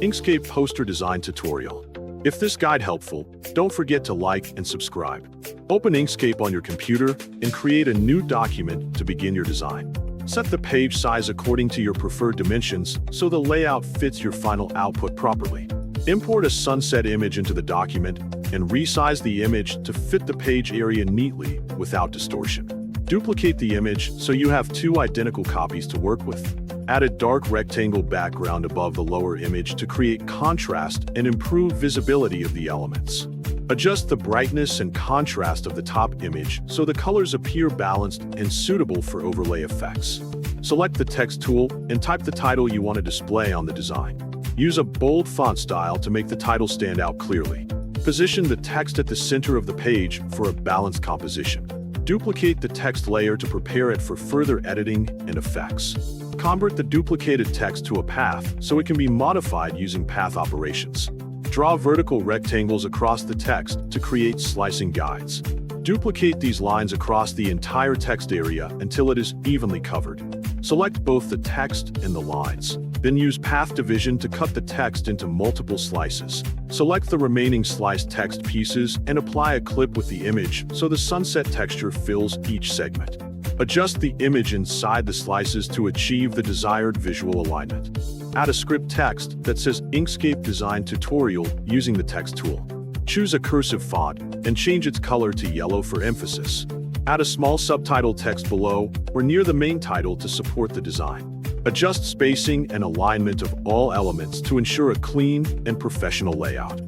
Inkscape Poster Design tutorial. If this guide helpful, don't forget to like and subscribe. Open Inkscape on your computer and create a new document to begin your design. Set the page size according to your preferred dimensions so the layout fits your final output properly. Import a sunset image into the document and resize the image to fit the page area neatly without distortion. Duplicate the image so you have two identical copies to work with. Add a dark rectangle background above the lower image to create contrast and improve visibility of the elements. Adjust the brightness and contrast of the top image so the colors appear balanced and suitable for overlay effects. Select the text tool and type the title you want to display on the design. Use a bold font style to make the title stand out clearly. Position the text at the center of the page for a balanced composition. Duplicate the text layer to prepare it for further editing and effects. Convert the duplicated text to a path so it can be modified using path operations. Draw vertical rectangles across the text to create slicing guides. Duplicate these lines across the entire text area until it is evenly covered. Select both the text and the lines. Then use path division to cut the text into multiple slices. Select the remaining sliced text pieces and apply a clip with the image so the sunset texture fills each segment. Adjust the image inside the slices to achieve the desired visual alignment. Add a script text that says Inkscape Design Tutorial using the text tool. Choose a cursive font and change its color to yellow for emphasis. Add a small subtitle text below or near the main title to support the design. Adjust spacing and alignment of all elements to ensure a clean and professional layout.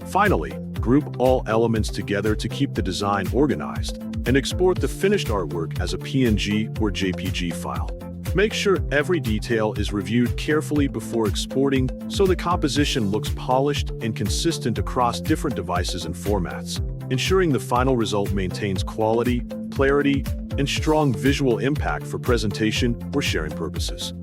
Finally, group all elements together to keep the design organized, and export the finished artwork as a PNG or JPG file. Make sure every detail is reviewed carefully before exporting so the composition looks polished and consistent across different devices and formats, ensuring the final result maintains quality, clarity, and strong visual impact for presentation or sharing purposes.